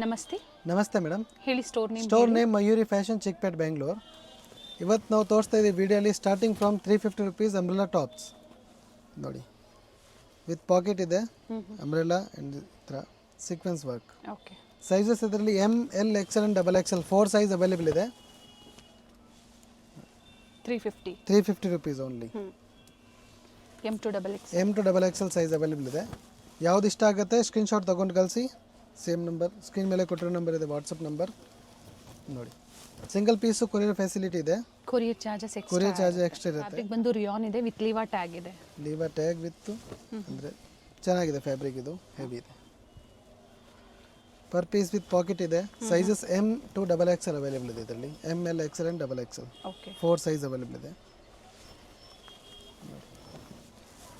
ನಮಸ್ತೆ ನಮಸ್ತೆ ಮೇಡಮ್. ಹೇಳಿ store name Mayuri fashion Chickpet Bengaluru. ಇವತ್ತು ನಾವು ತೋರಿಸ್ತಾ ಇದ್ದೀವಿ ವಿಡಿಯೋಲಿ starting from 350 rupees umbrella tops ನೋಡಿ, ವಿತ್ ಪಾಕೆಟ್ ಇದೆ, ಅಂಬ್ರೆಲಾ ಆ್ಯಂಡ್ ಥರ ಸೀಕ್ವೆನ್ಸ್ ವರ್ಕ್. ಓಕೆ, ಸೈಜಸ್ ಇದರಲ್ಲಿ M L XL and XXL 4 size available ಇದೆ. 350 rupees only. M to double XXL size available ಇದೆ. ಯಾವ್ದು ಇಷ್ಟ ಆಗುತ್ತೆ ಸ್ಕ್ರೀನ್ಶಾಟ್ ತೊಗೊಂಡು ಕಳಿಸಿ. ಸೇಮ್ ನಂಬರ್ ಸ್ಕ್ರೀನ್ ಮೇಲೆ ಕೊಟ್ಟಿರೋ ನಂಬರ್ ಇದೆ, ವಾಟ್ಸಪ್ ನಂಬರ್ ನೋಡಿ. ಸಿಂಗಲ್ ಪೀಸು ಕೊರಿಯರ್ ಫೆಸಿಲಿಟಿ ಇದೆ. ಕೊರಿಯರ್ ಚಾರ್ಜ್ ಎಕ್ಸ್ಟ್ರಾ ಇರುತ್ತೆ. ಫ್ಯಾಬ್ರಿಕ್ ಬಂದು ರಿಯಾನ್ ಇದೆ ವಿತ್ ಲೀವಾ ಟ್ಯಾಗ್ ಇದೆ. ಲೀವಾ ಟ್ಯಾಗ್ ವಿತ್ ಅಂದರೆ ಚೆನ್ನಾಗಿದೆ ಫ್ಯಾಬ್ರಿಕ್, ಇದು ಹೆವಿ ಇದೆ. ಪರ್ ಪೀಸ್ ವಿತ್ ಪಾಕೆಟ್ ಇದೆ. Sizes M to XXL available ಇದೆ ಇದರಲ್ಲಿ. ML XL and XXL okay, 4 size available ಇದೆ.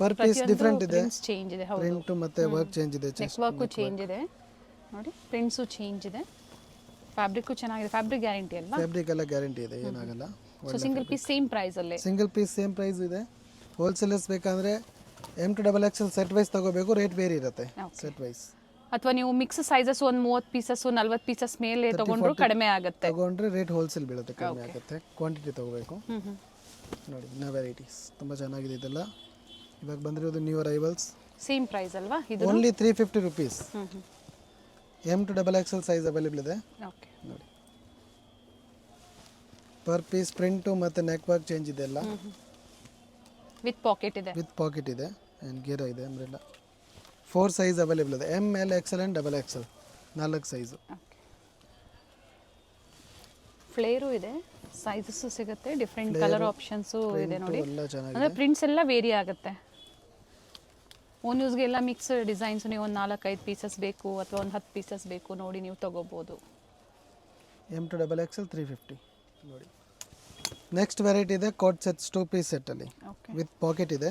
ಪರ್ ಪೀಸ್ ಡಿಫ್ರೆಂಟ್ ಇದೆ, ಚೇಂಜ್ ಇದೆ. ಹೌದು, ಪ್ರಿಂಟ್ ಮತ್ತೆ ವರ್ಕ್ ಚೇಂಜ್ ಇದೆ, ನೆಕ್ ವರ್ಕ್ ಚೇಂಜ್ ಇದೆ ನೋಡಿ, ಪ್ರಿಂಟ್ಸು ಚೇಂಜ್ ಇದೆ. ಫ್ಯಾಬ್ರಿಕ್ ಚೆನ್ನಾಗಿದೆ. ಫ್ಯಾಬ್ರಿಕ್ ಗ್ಯಾರಂಟಿ ಅಲ್ವಾ? ಫ್ಯಾಬ್ರಿಕ್ ಎಲ್ಲ ಗ್ಯಾರಂಟಿ ಇದೆ, ಏನಾಗಲ್ಲ. So single piece same price ಅಲ್ಲೇ. ಸಿಂಗಲ್ ಪೀಸ್ ಸೇಮ್ ಪ್ರೈಸ್ ಇದೆ. ಹೋಲ್ಸೇಲರ್ಸ್ ಬೇಕಂದ್ರೆ M to XXL set wise ತಗೋಬೇಕು, ರೇಟ್ ಬೇರೆ ಇರುತ್ತೆ ಸೆಟ್ ವೈಸ್. ಅಥವಾ ನೀವು ಮಿಕ್ಸ್ ಸೈಜಸ್ ಒಂದು 30 ಪೀಸಸ್ 40 ಪೀಸಸ್ ಮೇಲೆ ತಗೊಂಡ್ರು ಕಡಿಮೆ ಆಗುತ್ತೆ. ತಗೊಂಡ್ರೆ ರೇಟ್ ಹೋಲ್ಸೇಲ್ ಬೀಳುತ್ತೆ, ಕಡಿಮೆ ಆಗುತ್ತೆ. ಕ್ವಾಂಟಿಟಿ ತಗೋಬೇಕು ನೋಡಿ. ಇನ್ನ ವೆರೈಟೀಸ್ ತುಂಬ ಚೆನ್ನಾಗಿದೆ ಇದೆಲ್ಲ. ಇವಾಗ ಬಂದಿರೋದು ನ್ಯೂ ಅರೈವಲ್ಸ್. ಸೇಮ್ ಪ್ರೈಸ್ ಅಲ್ವಾ ಇದು? Only 350 rupees. M to XXL size available ಇದೆ ಓಕೆ ನೋಡಿ. ಪರ್ ಪೀಸ್ ಪ್ರಿಂಟು ಮತ್ತು ನೆಕ್ ವರ್ಕ್ ಚೇಂಜ್ ಇದೆ ಎಲ್ಲ. ವಿತ್ ಪಾಕೆಟ್ ಇದೆ. ಆ್ಯಂಡ್ ಗೇರ ಇದೆ, ಅಂಬ್ರೆಲ್ಲ. 4 ಸೈಜ್ ಅವೈಲೇಬಲ್ ಇದೆ. ML XL and XXL 4 size. Flare ಇದೆ, ಸೈಜಸ್ ಸಿಗುತ್ತೆ, ಡಿಫ್ರೆಂಟ್ ಕಲರ್ ಆಪ್ಷನ್ಸು ಇದೆ ನೋಡಿ. ಎಲ್ಲ ಚೆನ್ನಾಗಿದೆ. ಅಂದರೆ ಪ್ರಿಂಟ್ಸ್ ಎಲ್ಲ ವೇರಿ ಆಗುತ್ತೆ. ಓನ್ ಯೂಸ್ಗೆ ಎಲ್ಲ ಮಿಕ್ಸ್ ಡಿಸೈನ್ಸ್, ನೀವು ಒಂದು 4-5 ಪೀಸಸ್ ಬೇಕು ಅಥವಾ ಒಂದು 10 ಪೀಸಸ್ ಬೇಕು ನೋಡಿ ನೀವು ತಗೋಬೋದು. ಎಮ್ ಟು XXL 350 ನೋಡಿ. ನೆಕ್ಸ್ಟ್ ವೆರೈಟಿ ಇದೆ ಕೋಟ್ ಸೆಟ್ಸ್ 2 ಪೀಸ್ ಸೆಟ್ಟಲ್ಲಿ ವಿತ್ ಪಾಕೆಟ್ ಇದೆ.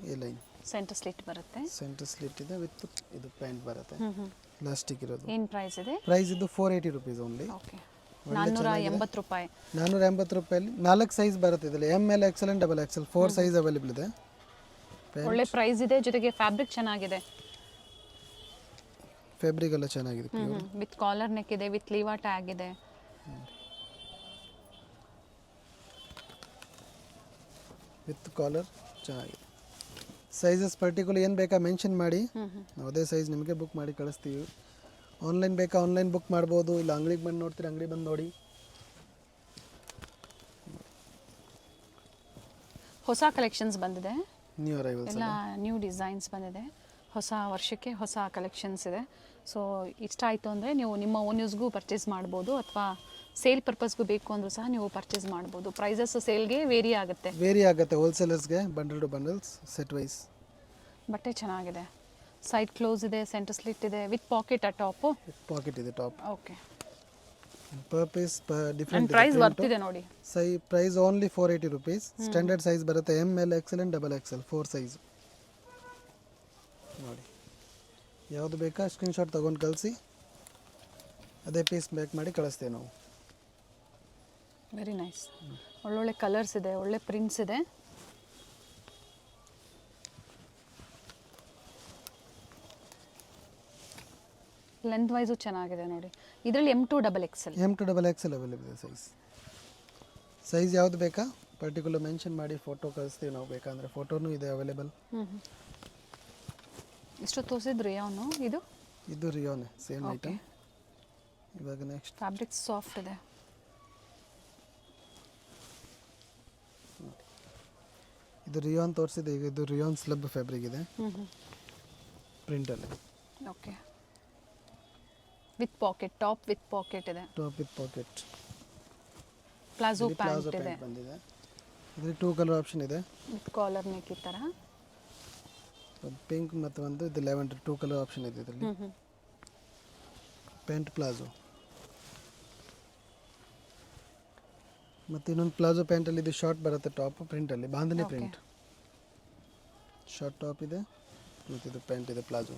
ಈ ಲೈನ್ ಸೆಂಟರ್ ಸ್ಲಿಟ್ ಬರುತ್ತೆ. ಸೆಂಟರ್ ಸ್ಲಿಟ್ ಇದೆ ವಿತ್ ಇದು ಪ್ಯಾಂಟ್ ಬರುತ್ತೆ, ಪ್ಲಾಸ್ಟಿಕ್ ಇರೋದು. ಏನು ಪ್ರೈಸ್ ಇದೆ? ಪ್ರೈಸ್ ಇದು 480 rupees ಓನ್ಲಿ. ಓಕೆ, 480 ರೂಪಾಯಿ. 480 ರೂಪಾಯಲ್ಲಿ 4 ಸೈಜ್ ಬರುತ್ತೆ ಇದರಲ್ಲಿ. ML XL and XXL 4 size available ಇದೆ. ಒಳ್ಳೆ ಪ್ರೈಸ್ ಇದೆ, ಜೊತೆಗೆ ಫ್ಯಾಬ್ರಿಕ್ ಚೆನ್ನಾಗಿದೆ. ಫ್ಯಾಬ್ರಿಕ್ ಎಲ್ಲ ಚೆನ್ನಾಗಿದೆ, ವಿತ್ ಕಾಲರ್ ನೆಕ್ ಇದೆ, ವಿತ್ ಲೀವಾ ಟ್ಯಾಗ್ ಇದೆ. ವಿತ್ ಕಾಲರ್ ಚೆನ್ನಾಗಿದೆ. ಸೈಜಸ್ ಪರ್ಟಿಕ್ಯುಲರ್ ಏನು ಬೇಕಾ ಮೆನ್ಷನ್ ಮಾಡಿ, ನಾವು ಅದೇ ಸೈಜ್ ನಿಮಗೆ ಬುಕ್ ಮಾಡಿ ಕಳಿಸ್ತೀವಿ. ಆನ್ಲೈನ್ ಬೇಕಾ ಆನ್ಲೈನ್ ಬುಕ್ ಮಾಡ್ಬೋದು, ಇಲ್ಲ ಅಂಗಡಿಗೆ ಬಂದು ನೋಡ್ತೀರಿ ಅಂಗಡಿ ಬಂದು ನೋಡಿ. ಹೊಸ ಕಲೆಕ್ಷನ್ಸ್ ಬಂದಿದೆ, ನ್ಯೂ ಅರೈವಲ್ಸ್ ಎಲ್ಲ ನ್ಯೂ ಡಿಸೈನ್ಸ್ ಬಂದಿದೆ. ಹೊಸ ವರ್ಷಕ್ಕೆ ಹೊಸ ಕಲೆಕ್ಷನ್ಸ್ ಇದೆ. ಸೊ ಇಷ್ಟ ಆಯಿತು ಅಂದರೆ ನೀವು ನಿಮ್ಮ ಓನ್ ಯೂಸ್ಗೂ ಪರ್ಚೇಸ್ ಮಾಡ್ಬೋದು, ಅಥವಾ ಸೇಲ್ ಪರ್ಪಸ್ಗೂ ಬೇಕು ಅಂದರೂ ಸಹ ನೀವು ಪರ್ಚೇಸ್ ಮಾಡ್ಬೋದು. ಪ್ರೈಸಸ್ ಸೇಲ್ಗೆ ವೇರಿ ಆಗುತ್ತೆ ಹೋಲ್ಸೇಲರ್ಸ್ಗೆ. Bundle to bundles set wise. ಬಟ್ಟೆ ಚೆನ್ನಾಗಿದೆ. ಸೈಡ್ ಕ್ಲೋಸ್ ಇದೆ, ಸೆಂಟರ್ ಸ್ಲಿಟ್ ಇದೆ, ವಿತ್ ಪಾಕೆಟ್ ಆ ಟಾಪು. ಪಾಕೆಟ್ ಇದೆ top. Okay, per piece different price ಬರ್ತಿದೆ ನೋಡಿ. Price only 480 rupees. Standard size ಬರುತ್ತೆ. ML XL and XXL 4 size ನೋಡಿ. ಯಾವುದು ಬೇಕಾ ಸ್ಕ್ರೀನ್ಶಾಟ್ ತೊಗೊಂಡು ಕಳಿಸಿ, ಅದೇ ಪೀಸ್ ಮೇಕ್ ಮಾಡಿ ಕಳಿಸ್ತೇವೆ ನಾವು. Very nice. ಒಳ್ಳೊಳ್ಳೆ ಕಲರ್ಸ್ ಇದೆ, ಒಳ್ಳೆ ಪ್ರಿಂಟ್ಸ್ ಇದೆ. ಲೆಂತ್ ವೈಸು ಚೆನ್ನಾಗಿದೆ ನೋಡಿ. ಇದರಲ್ಲಿ ಎಮ್ ಟು XXL ಅವೈಲೇಬಲ್ ಇದೆ ಸೈಜ್ ಯಾವುದು ಬೇಕಾ ಪರ್ಟಿಕ್ಯುಲರ್ ಮೆನ್ಷನ್ ಮಾಡಿ ಫೋಟೋ ಕಳಿಸ್ತೀವಿ ನಾವು. ಬೇಕಂದರೆ ಫೋಟೋನೂ ಇದೆ ಅವೈಲೇಬಲ್. ಇಷ್ಟು ತೋರಿಸಿದ್ರು ರಿಯಾನು, ಇದು ರಿಯೋನೆ ಸೇಮ್ ಐಟಮ್. ಇವಾಗ ನೆಕ್ಸ್ಟ್ ಫ್ಯಾಬ್ರಿಕ್ ಸಾಫ್ಟ್ ಇದೆ. ಇದು ರಿಯಾನ್ ತೋರಿಸಿದೆ. ಈಗ ಇದು ರಿಯಾನ್ ಸ್ಲಬ್ ಫ್ಯಾಬ್ರಿಕ್ ಇದೆ, ಪ್ರಿಂಟಲ್ಲಿ. Okay, with pocket, top with pocket ಇದೆ. ಪ್ಲಾಜೋ ಪ್ಯಾಂಟ್ ಇದೆ ಬಂದಿದೆ. ಇದರಲ್ಲಿ 2 ಕಲರ್ ಆಪ್ಷನ್ ಇದೆ. ವಿತ್ ಕಾಲರ್ ನೆಕ್ ಈ ಥರ ಪಿಂಕ್ ಮತ್ತು ಒಂದು ಇದು ಲೆವೆಂಡರ್ 2 ಕಲರ್ ಆಪ್ಷನ್ ಇದೆ ಇದರಲ್ಲಿ. ಪ್ಯಾಂಟ್ ಪ್ಲಾಜೋ ಮತ್ತು ಇನ್ನೊಂದು ಪ್ಲಾಜೋ ಪ್ಯಾಂಟಲ್ಲಿ ಇದು ಶಾರ್ಟ್ ಬರುತ್ತೆ, ಟಾಪ್ ಪ್ರಿಂಟಲ್ಲಿ ಬಾಂಧನಿ ಪ್ರಿಂಟ್. ಶಾರ್ಟ್ ಟಾಪ್ ಇದೆ ಮತ್ತು ಇದು ಪ್ಯಾಂಟ್ ಇದೆ ಪ್ಲಾಜೋ.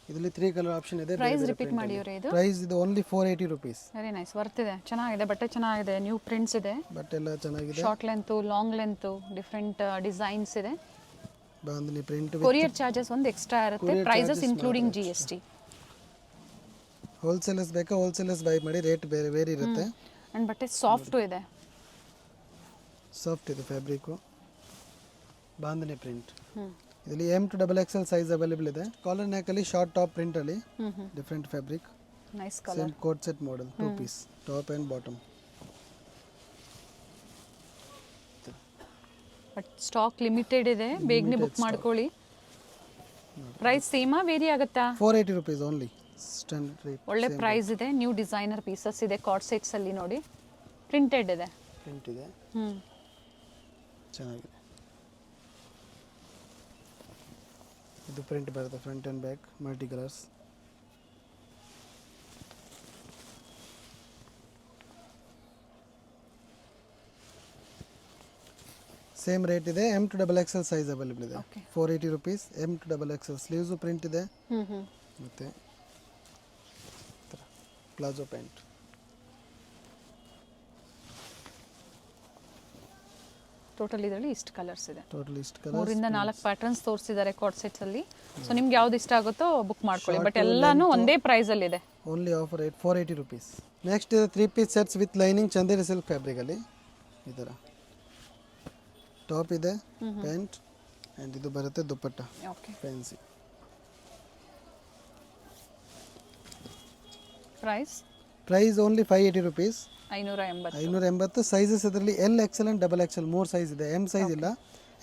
ಇದರಲ್ಲಿ 3 ಕಲರ್ ಆಪ್ಷನ್ ಇದೆ. ಪ್ರೈಸ್ ರಿಪೀಟ್ ಮಾಡಿ ಅವರೇ. ಇದು ಪ್ರೈಸ್ ಇದು only 480 rupees. Very nice, worth ಇದೆ, ಚೆನ್ನಾಗಿದೆ, ಬಟ್ಟೆ ಚೆನ್ನಾಗಿದೆ, ನ್ಯೂ ಪ್ರಿಂಟ್ಸ್ ಇದೆ, ಬಟ್ಟೆ ಎಲ್ಲ ಚೆನ್ನಾಗಿದೆ. Short length, long length, different designs ಇದೆ. ಬಾಂಧನಿ ಪ್ರಿಂಟ್. ಕೊರಿಯರ್ ಚಾರ್ಜಸ್ ಒಂದು ಎಕ್ಸ್ಟ್ರಾ ಇರುತ್ತೆ. Prices including GST. ಹೋಲ್ಸೇಲರ್ಸ್ ಬೇಕಾ ಹೋಲ್ಸೇಲರ್ಸ್ ಬೈ ಮಾಡಿ, ರೇಟ್ ಬೇರೆ ಬೇರೆ ಇರುತ್ತೆ. ಆ್ಯಂಡ್ ಬಟ್ಟೆ ಸಾಫ್ಟು ಇದೆ. ಸಾಫ್ಟ್ ಇದೆ ಫ್ಯಾಬ್ರಿಕ್ಕು, ಬಾಂಧನಿ ಪ್ರಿಂಟ್. ಇದರಲ್ಲಿ M to XXL size available ಇದೆ. ಕಾಲರ್ ನೆಕ್ಕಲ್ಲಿ ಶಾರ್ಟ್ ಟಾಪ್ ಪ್ರಿಂಟಲ್ಲಿ different fabric, nice colour. Same coat set model, 2 piece top and bottom. But stock limited ಇದೆ, ಬೇಗನೆ ಬುಕ್ ಮಾಡ್ಕೊಳ್ಳಿ. ಪ್ರೈಸ್ ಸೇಮಾ ವೇರಿ ಆಗುತ್ತಾ? 480 rupees ಓನ್ಲಿ, ಸ್ಟ್ಯಾಂಡರ್ಡ್ ರೇಟ್. ಒಳ್ಳೆ price ಇದೆ. New designer pieces ಇದೆ, ಕಾರ್ಡ್ ಸೆಟ್ಸ್ ಅಲ್ಲಿ ನೋಡಿ, ಪ್ರಿಂಟೆಡ್ ಇದೆ. ಪ್ರಿಂಟ್ ಇದೆ, ಚೆನ್ನಾಗಿದೆ. ಇದು ಪ್ರಿಂಟ್ ಬರುತ್ತೆ, front and back multi colours. Same rate ಇದೆ. M to XXL size available ಇದೆ. 480 rupees. M to XXL sleeves print ಇದೆ, ಮತ್ತು ಪ್ಲಾಜೋ ಪ್ಯಾಂಟ್. ಟೋಟಲ್ ಇದರಲ್ಲಿ ಇಷ್ಟು ಕಲರ್ಸ್ ಇದೆ. ಟೋಟಲ್ ಇಷ್ಟು ಕಲರ್, 3 ಇಂದ 4 ಪ್ಯಾಟರ್ನ್ಸ್ ತೋರಿಸಿದ್ದಾರೆ ಕಾರ್ಡ್ ಸೆಟ್ಸ್ ಅಲ್ಲಿ. ಸೊ ನಿಮ್ಗೆ ಯಾವ್ದು ಇಷ್ಟ ಆಗುತ್ತೋ ಬುಕ್ ಮಾಡ್ಕೊಳ್ಳಿ. ಬಟ್ ಎಲ್ಲಾನು ಒಂದೇ ಪ್ರೈಸ್ ಅಲ್ಲಿ ಇದೆ. Only offer rate 480 rupees. Next ಇದೆ 3 piece sets with lining Chanderi silk ಫ್ಯಾಬ್ರಿಕಲ್ಲಿ. ಈ ಥರ ಟಾಪ್ ಇದೆ, ಪ್ಯಾಂಟ್, ಆ್ಯಂಡ್ ಇದು ಬರುತ್ತೆ dupatta, okay. Fancy. Price only 580 rupees. 580. Sizes ಇದರಲ್ಲಿ L, XL and XXL 3 size ಇದೆ. M ಸೈಜ್ ಇಲ್ಲ.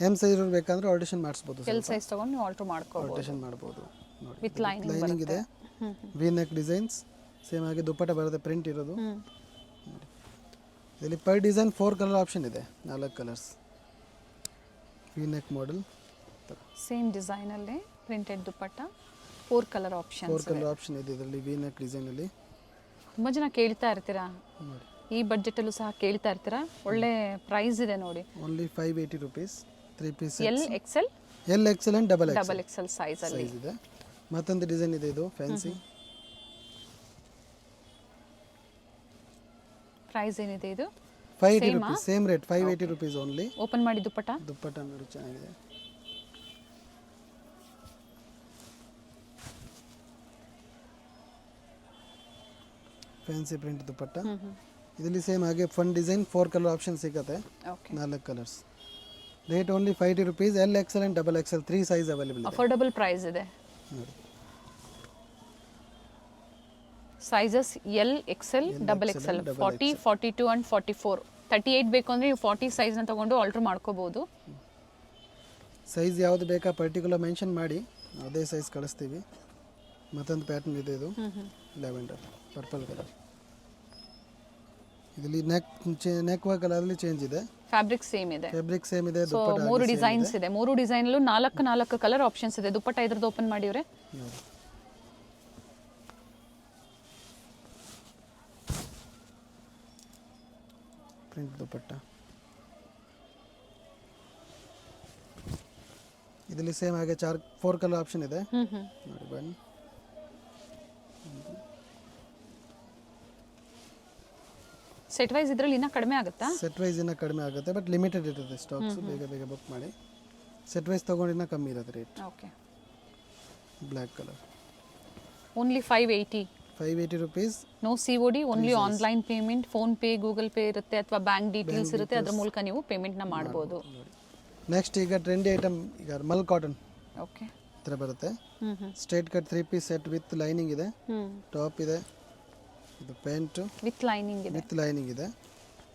M ಸೈಜ್ ಇರೋರು ಬೇಕಂದ್ರೆ ಆಲ್ಟ್ರೇಷನ್ ಮಾಡಿಸ್ಬೋದು. ಎಲ್ ಸೈಜ್ ತಗೊಂಡು ನೀವು ಆಲ್ಟರ್ ಮಾಡ್ಕೋಬಹುದು. ಆಲ್ಟ್ರೇಷನ್ ಮಾಡ್ಬೋದು. ನೋಡಿ, ವಿತ್ ಲೈನಿಂಗ್ ಇದೆ, ವಿ ನೆಕ್ ಡಿಸೈನ್ಸ್, ಸೇಮ್ ಆಗಿ ದುಪ್ಪಟ್ಟ ಬರುತ್ತೆ, ಪ್ರಿಂಟ್ ಇರೋದು. ನೋಡಿ, ಇದರಲ್ಲಿ ಪರ್ ಡಿಸೈನ್ 4 ಕಲರ್ ಆಪ್ಷನ್ ಇದೆ, 4 colours. V neck model, same design ಅಲ್ಲಿ printed dupatta, 4 colour options. 4 colour option ಇದೆ ಇದರಲ್ಲಿ ವಿ ನೆಕ್ ಡಿಸೈನ್ ಅಲ್ಲಿ. ತುಂಬಾ ಜನ ಕೇಳ್ತಾ ಇರ್ತೀರಾ, ಈ ಬಡ್ಜೆಟ್ ಅಲ್ಲೂ ಸಹ ಕೇಳ್ತಾ ಇರ್ತೀರಾ. ಒಳ್ಳೆ ಪ್ರೈಸ್ ಇದೆ ನೋಡಿ. Only 580 rupees. 3 piece L, XL and XXL size ಅಲ್ಲಿ ಇದೆ. ಮತ್ತೊಂದು ಡಿಸೈನ್ ಇದೆ, ಇದು ಫ್ಯಾನ್ಸಿ. ಪ್ರೈಸ್ ಏನಿದೆ ಇದು? 580 rupees. Same rate 580 rupees only. Open ಮಾಡಿ ದುಪ್ಪಟ್ಟ. ದುಪ್ಪಟ್ಟ ನೋಡಿ, ಚೆನ್ನಾಗಿದೆ. ಫ್ಯಾನ್ಸಿ ಪ್ರಿಂಟ್ ದುಪ್ಪಟ್ಟ. ಇದರಲ್ಲಿ ಸೇಮ್ ಹಾಗೆ ಫನ್ ಡಿಸೈನ್, 4 ಕಲರ್ ಆಪ್ಷನ್ ಸಿಗುತ್ತೆ, 4 colours. Rate only 580 rupees. L, XL and XXL 3 size available ಇದೆ. ಅಫೋರ್ಡಬಲ್ ಪ್ರೈಸ್ ಇದೆ. ನೋಡಿ, sizes L, XL, XXL 40, 42 and 44. 38 ಬೇಕು ಅಂದರೆ ನೀವು 40 ಸೈಜ್ನ ತೊಗೊಂಡು ಆಲ್ಟರ್ ಮಾಡ್ಕೋಬೋದು. ಸೈಜ್ ಯಾವುದು ಬೇಕಾ ಪರ್ಟಿಕ್ಯುಲರ್ ಮೆನ್ಷನ್ ಮಾಡಿ, ಅದೇ ಸೈಜ್ ಕಳಿಸ್ತೀವಿ. ಮತ್ತೊಂದು ಪ್ಯಾಟರ್ನ್ ಇದೆ, ಇದು ಲ್ಯಾವೆಂಡರ್ ಪರ್ಪಲ್ ಕಲರ್. ಇದರಲ್ಲಿ ನೆಕ್ ವರ್ಕ್ ಅಲ್ಲಿ ಚೇಂಜ್ ಇದೆ, ಫ್ಯಾಬ್ರಿಕ್ ಸೇಮ್ ಇದೆ. ಸೊ 3 ಡಿಸೈನ್ಸ್ ಇದೆ. 3 ಡಿಸೈನಲ್ಲೂ 4 ಕಲರ್ ಆಪ್ಷನ್ಸ್ ಇದೆ. ದುಪ್ಪಟ್ಟ ಇದ್ರದ್ದು ಓಪನ್ ಮಾಡಿವ್ರೆ. ಪ್ರಿಂಟ್ ದುಪ್ಪಟ್ಟ. ಇದರಲ್ಲಿ ಸೇಮ್ ಹಾಗೆ 4 ಕಲರ್ ಆಪ್ಷನ್ ಇದೆ. ನೋಡಿ, ಬನ್ನಿ. ಸೆಟ್ ವೈಸ್ ಇದರಲ್ಲಿ ಇನ್ನೂ ಕಡಿಮೆ ಆಗುತ್ತಾ? ಸೆಟ್ ವೈಸ್ ಇನ್ನೂ ಕಡಿಮೆ ಆಗುತ್ತೆ, ಬಟ್ ಲಿಮಿಟೆಡ್ ಇರುತ್ತೆ ಸ್ಟಾಕ್ಸ್. ಬೇಗ ಬುಕ್ ಮಾಡಿ. ಸೆಟ್ ವೈಸ್ ತೊಗೊಂಡು ಇನ್ನೂ ಕಮ್ಮಿ ಇರುತ್ತೆ rate. Okay. Black colour only 580 rupees. No COD, only online payment. PhonePe, Google pay ಇರುತ್ತೆ, ಅಥವಾ ಬ್ಯಾಂಕ್ ಡೀಟೇಲ್ಸ್ ಇರುತ್ತೆ, ಅದ್ರ ಮೂಲಕ ನೀವು ಪೇಮೆಂಟ್ನ ಮಾಡ್ಬೋದು. ನೆಕ್ಸ್ಟ್ ಈಗ ಟ್ರೆಂಡಿ ಐಟಮ್, ಈಗ ಮಲ್ ಕಾಟನ್. ಓಕೆ. ಈ ಥರ ಬರುತ್ತೆ, straight cut 3 piece set with lining ಇದೆ, ಟಾಪ್ ಇದೆ, ಇದು ಪ್ಯಾಂಟು ವಿತ್ ಲೈನಿಂಗ್ ಇದೆ,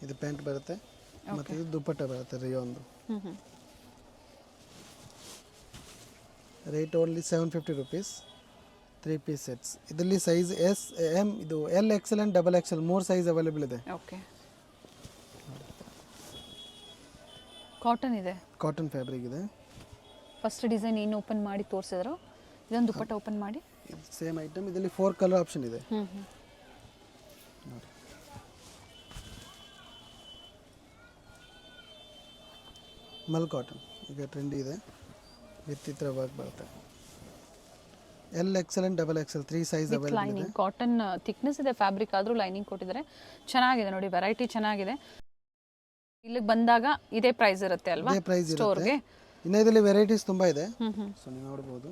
ಇದು ಪ್ಯಾಂಟ್ ಬರುತ್ತೆ, ಮತ್ತು ಇದು ದುಪ್ಪಟ್ಟ ಬರುತ್ತೆ ರಿಯೋನ್ದು. Rate only 750 rupees. 3 piece sets. ಇದರಲ್ಲಿ ಸೈಜ್ S, M, ಇದು L, XL and XXL 3 size available ಇದೆ. ಓಕೆ. ಕಾಟನ್ ಇದೆ, ಕಾಟನ್ ಫ್ಯಾಬ್ರಿಕ್ ಇದೆ. ಫಸ್ಟ್ ಡಿಸೈನ್ ಏನು ಓಪನ್ ಮಾಡಿ ತೋರಿಸಿದ್ರು, ಇದೊಂದು ದುಪ್ಪಟ್ಟ ಓಪನ್ ಮಾಡಿ. ಸೇಮ್ ಐಟಮ್, ಇದರಲ್ಲಿ 4 ಕಲರ್ ಆಪ್ಷನ್ ಇದೆ. ನೋಡಿ, ಮಲ್ ಕಾಟನ್ ಈಗ ಟ್ರೆಂಡಿ ಇದೆ, ವಿತ್ ಈ ಥರ ವರ್ಕ್ ಬರುತ್ತೆ. L, XL and XXL 3 size available ಇದೆ. ಕಾಟನ್ ಥಿಕ್ನೆಸ್ ಇದೆ, ಫ್ಯಾಬ್ರಿಕ್ ಆದರೂ ಲೈನಿಂಗ್ ಕೊಟ್ಟಿದ್ದಾರೆ. ಚೆನ್ನಾಗಿದೆ ನೋಡಿ, ವೆರೈಟಿ ಚೆನ್ನಾಗಿದೆ. ಇಲ್ಲಿಗೆ ಬಂದಾಗ ಇದೇ ಪ್ರೈಸ್ ಇರುತ್ತೆ ಅಲ್ವಾ ಇದೇ ಪ್ರೈಸ್ ಸ್ಟೋರ್ಗೆ? ಇನ್ನು ಇದರಲ್ಲಿ ವೆರೈಟೀಸ್ ತುಂಬ ಇದೆ, ಸೊ ನೀವು ನೋಡ್ಬೋದು.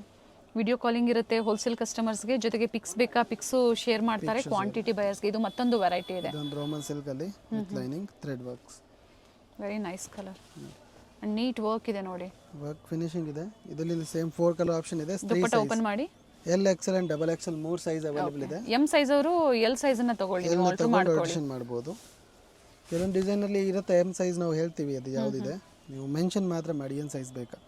ವಿಡಿಯೋ ಕಾಲಿಂಗ್ ಇರುತ್ತೆ ಹೋಲ್ಸೇಲ್ ಕಸ್ಟಮರ್ಸ್ಗೆ, ಜೊತೆಗೆ ಪಿಕ್ಸ್ ಬೇಕಾ ಪಿಕ್ಸು ಶೇರ್ ಮಾಡ್ತಾರೆ ಕ್ವಾಂಟಿಟಿ ಬಯರ್ಸ್ಗೆ. ಇದು ಮತ್ತೊಂದು ವೆರೈಟಿ ಇದೆ, ಇದೊಂದು ರೋಮನ್ ಸಿಲ್ಕಲ್ಲಿ with lining thread works. Very nice colour and neat work ಇದೆ ನೋಡಿ. ವರ್ಕ್ ಫಿನಿಶಿಂಗ್ ಇದೆ. ಇದರಲ್ಲಿ ಸೇಮ್ 4 ಕಲರ್ ಆಪ್ಷನ್ ಇದೆ. ದುಪ್ಪಟ್ಟ ಓಪನ್ ಮಾಡಿ. L XL and double XL 3 size available ಇದೆ. ಎಂ ಸೈಜ್ ಅವರು ಎಲ್ ಸೈಜ್ ಅನ್ನ ತಗೊಳ್ಳಿ, ನೀವು ಆಲ್ಟರ್ ಮಾಡ್ಕೊಳ್ಳಿ. ಆಡಿಷನ್ ಮಾಡ್ಬೋದು. ಕೆಲವೊಂದು ಡಿಸೈನ್ ಅಲ್ಲಿ ಇರುತ್ತೆ ಎಂ ಸೈಜ್, ನಾವು ಹೇಳ್ತೀವಿ ಅದು ಯಾವುದಿದೆ, ನೀವು ಮೆನ್ಷನ್ ಮಾತ್ರ ಮಾಡಿ ಏನು ಸೈಜ್ ಬೇಕಾ.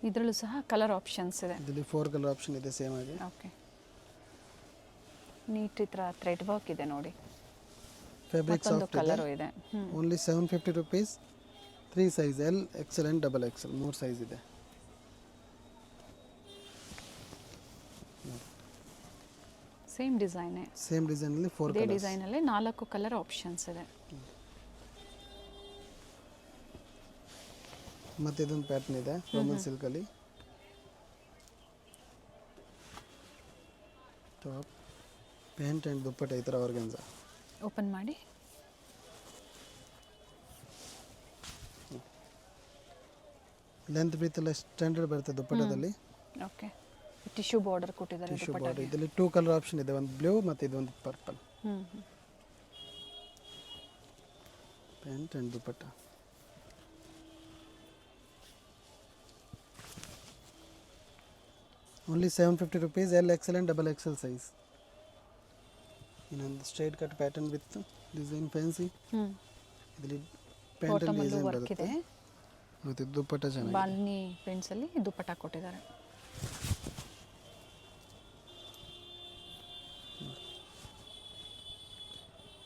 ಇದರಲ್ಲೂ ಸಹ ಕಲರ್ ಆಪ್ಷನ್ಸ್ ಇದೆ. ಇದರಲ್ಲಿ 4 ಕಲರ್ ಆಪ್ಷನ್ ಇದೆ ಸೇಮ್ ಆಗಿ. ಓಕೆ, ನೀಟ್ ಈ ಥರ ಥ್ರೆಡ್ ವರ್ಕ್ ಇದೆ ನೋಡಿ. ಫ್ಯಾಬ್ರಿಕ್ ಮತ್ತೊಂದು ಸಾಫ್ಟ್ ಇದೆ. ಕಲರು ಇದೆ. Only 750 rupees. 3 size L XL and double XL 3 size ಇದೆ. ಸೇಮ್ ಡಿಸೈನೇ, ಸೇಮ್ ಡಿಸೈನ್ ಅಲ್ಲಿ 4 ಇದೇ ಕಲರ್ಸ್. ಡಿಸೈನ್ ಅಲ್ಲಿ 4 ಕಲರ್ ಆಪ್ಷನ್ಸ್ ಇದೆ. ಮತ್ತೆ ಇದೊಂದು ಪ್ಯಾಟರ್ನ್ ಇದೆ ರೋಮನ್ ಸಿಲ್ಕ್ ಅಲ್ಲಿ. ಟಾಪ್ ಪ್ಯಾಂಟ್ ಅಂಡ್ ದುಪ್ಪಟ್ಟ ಈ ಥರ ಆರ್ಗನ್ಸಾ. ಓಪನ್ ಮಾಡಿ. ಲೆಂತ್ ಬ್ರೀತ್ ಎಲ್ಲ ಸ್ಟ್ಯಾಂಡರ್ಡ್ ಬರುತ್ತೆ ದುಪ್ಪಟ್ಟದಲ್ಲಿ. ಓಕೆ, ಟಿಶ್ಯೂ ಬಾರ್ಡರ್ ಕೊಟ್ಟಿದ್ದಾರೆ ಟಿಶ್ಯೂ ಬಾರ್ಡರ್. ದುಪ್ಪಟ್ಟಗೆ. ಇದರಲ್ಲಿ 2 ಕಲರ್ ಆಪ್ಷನ್ ಇದೆ, ಒಂದು ಬ್ಲೂ ಮತ್ತು ಇದೊಂದು purple. Pant and dupatta. Only 750 rupees. L XL and double XL size. ಇನ್ನೊಂದು straight cut pattern with design fancy. ಇದರಲ್ಲಿ ಪ್ಯಾಂಟ್ ಅಲ್ಲಿ ಡಿಸೈನ್ ವರ್ಕ್ ಬರುತ್ತೆ ಇದೆ, ಮತ್ತು ದುಪ್ಪಟ್ಟ ಚೆನ್ನಾಗಿದೆ. ಬಾಲ್ನಿ ಪ್ರಿಂಟ್ಸ್ ಅಲ್ಲಿ ದುಪ್ಪಟ್ಟ ಕೊಟ್ಟಿದ್ದಾರೆ.